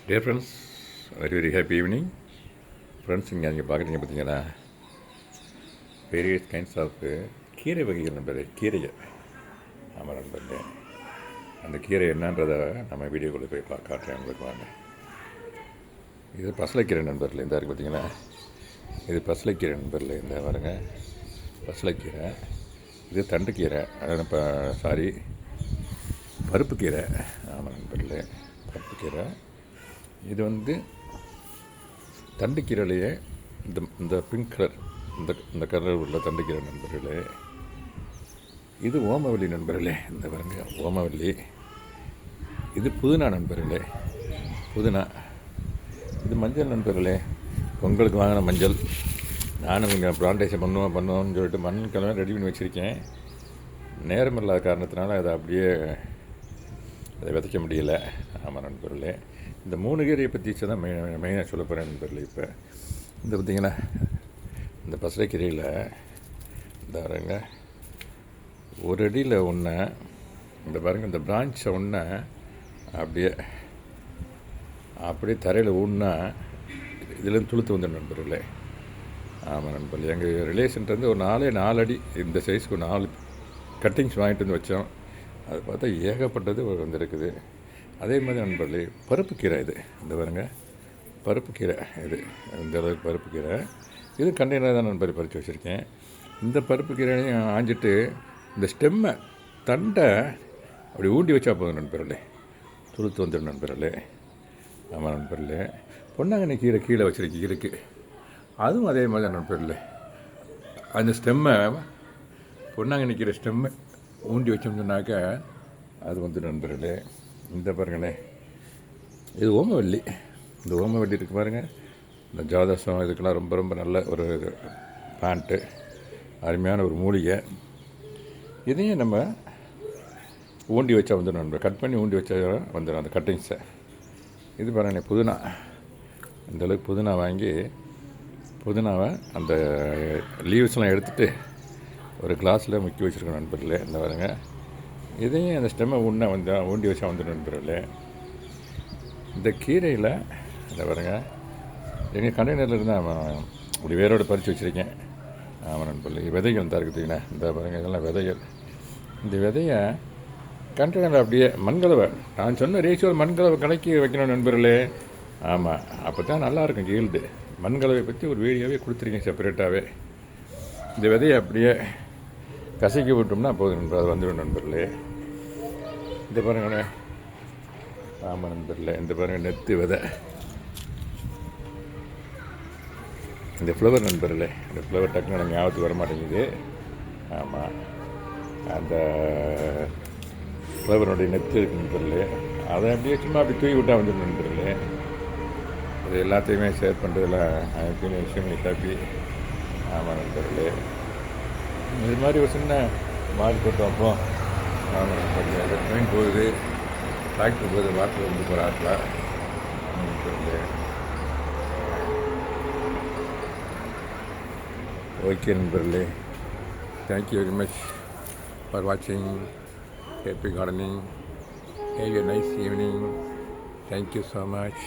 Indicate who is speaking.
Speaker 1: Dear friends, very very happy evening. Friends, இங்கே பார்க்குறீங்க பார்த்தீங்கன்னா வேரியஸ் கைண்ட்ஸ் ஆஃப் கீரை வகைகள் நண்பர்களே. கீரைகள் ஆமாம் நண்பர்களே. அந்த கீரை என்னன்றதை நம்ம வீடியோக்குள்ளே போய் காட்டுறேன் உங்களுக்கு. வாங்க. இது பசலைக்கீரை நண்பர்களே. இந்த இருக்குது பார்த்தீங்கன்னா, இது பசலைக்கீரை நண்பர்களே. இந்த பாருங்க, பசலைக்கீரை. இது தண்டுக்கீரை, இப்போ பருப்பு கீரை. ஆமாம் நண்பர்களே, பருப்பு கீரை. இது தண்டுக்கீரையிலேயே இந்த பிங்க் கலர், இந்த கலர் உள்ள தண்டுக்கீரை நண்பர்களே. இது ஓமவல்லி நண்பர்களே. இந்த பாருங்க, ஓமவல்லி. இது புதினா நண்பர்களே, புதினா. இது மஞ்சள் நண்பர்களே. பொங்கலுக்கு வாங்கின மஞ்சள். நானும் இங்கே பிளான்டேஷன் பண்ணுவோம்னு சொல்லிட்டு மண்கெல்லாம் ரெடி பண்ணி வச்சுருக்கேன். நேரம் இல்லாத காரணத்தினால அதை விதைக்க முடியல. ஆமாம் நண்பர்களே. இந்த 3 கீரையை பற்றி தான் மெயினாக சொல்ல போகிறேன் நண்பர்களே. இப்போ இந்த பார்த்திங்கன்னா, இந்த பசலைக்கீரையில் இந்த பாருங்க, ஒரு அடியில் ஒன்று, இந்த பாருங்கள், இந்த பிரான்ச்சை ஒன்று அப்படியே தரையில் ஊன்னா இதுலேருந்து துளுத்து வந்துடும் நண்பர்களே. ஆமாம் நண்பர்களே. எங்கள் ரிலேஷன்ட்டு ஒரு 4 அடி இந்த சைஸ்க்கு 4 கட்டிங்ஸ் வாங்கிட்டு வந்து வச்சோம். அது பார்த்தா ஏகப்பட்டது வந்துருக்குது. அதே மாதிரி நண்பர்களே, பருப்பு கீரை. இது இந்த பாருங்க, பருப்பு கீரை. இது இந்த அளவுக்கு பருப்பு கீரை. இது கண்டெய்னர் தான் நண்பர் பறித்து வச்சுருக்கேன். இந்த பருப்பு கீரையும் ஆஞ்சிட்டு இந்த ஸ்டெம்மை, தண்டை அப்படி ஊண்டி வச்சா போதும் நண்பர்களே, துளுத்து வந்துடும் நண்பர்களே. ஆமாம் நண்பர்களே. பொன்னாங்கண்ணி கீரை கீழே வச்சுருக்க இருக்குது. அதுவும் அதே மாதிரி தான் நண்பர்களே. அந்த ஸ்டெம்மை, பொன்னாங்கண்ணி கீரை ஸ்டெம்மை ஊண்டி வச்சோம்னாக்கா அது நண்பர்களே. இந்த பாருங்களே, இது ஓமவல்லி. இந்த ஓமவல்லி இருக்குது பாருங்கள். இந்த ஜாதசம் இதுக்கெல்லாம் ரொம்ப ரொம்ப நல்ல ஒரு பிளான்ட்டு, அருமையான ஒரு மூலிகை. இதையும் நம்ம ஊண்டி வச்சா நண்பர், கட் பண்ணி ஊண்டி வச்சா வந்துடும் அந்த கட்டிங்ஸை. இது பாருங்களேன், புதினா. இந்தளவுக்கு புதினா வாங்கி, புதினாவை அந்த லீவ்ஸ்லாம் எடுத்துகிட்டு ஒரு கிளாஸில் முக்கி வச்சுருக்கோம் நண்பர்களே. இந்த பாருங்க, இதையும் அந்த ஸ்டெம்மை ஊண்டி வச்சா நண்பர்களே. இந்த கீரையில் இந்த பாருங்க, எங்கள் கண்டெய்னரில் இருந்தால் அப்படி வேரோடு பறித்து வச்சுருக்கேன். ஆமாம் நண்பர்களே. விதைகள் தான் இருக்குதுங்கண்ணா. இந்த பாருங்கள், இதெல்லாம் விதைகள். இந்த விதையை கண்டெய்னரில் அப்படியே மண்கலவை, நான் சொன்ன ரேஷியோவில் மண்கலவை கலக்கி வைக்கணும் நண்பர்களே. ஆமாம், அப்போ தான் நல்லாயிருக்கும் கீல்டு. மண்கலவை பற்றி ஒரு வீடியோவே கொடுத்துருக்கேன் செப்பரேட்டாகவே. இந்த விதையை அப்படியே கசக்கி விட்டோம்னா போதும் நண்பர், அது வந்துடும் நண்பர்களே. இந்த பாருங்களே. ஆமாம் நண்பர்களே. இந்த பாருங்கள், நெத்து விதை. இந்த ஃப்ளவர் நண்பர்களே. இந்த ஃப்ளவர் டக்குன்னு எனக்கு ஞாபகத்துக்கு வர மாட்டேங்குது. ஆமாம், அந்த ஃப்ளவருடைய நெத்து இருக்கு நண்பர்களே. அதை அப்படியே சும்மா அப்படி தூக்கி விட்டால் வந்துடும் நண்பர்களே. இது எல்லாத்தையுமே ஷேர் பண்ணுறதுலாம் விஷயம் ஹாப்பி. ஆமாம் நண்பர்களே. இது மாதிரி ஒரு சின்ன மாடு போட்டோம். அப்போ ஆமாம் நண்பர்களே, ட்ரெயின் போகுது, டிராக்டர் போகுது, வாட்டர் போகிற ஆட்டில். நண்பர்களே, ஓகே நண்பர்களே. தேங்க்யூ வெரி மச் ஃபார் வாட்சிங். Happy gardening. Have a nice evening. Thank you so much.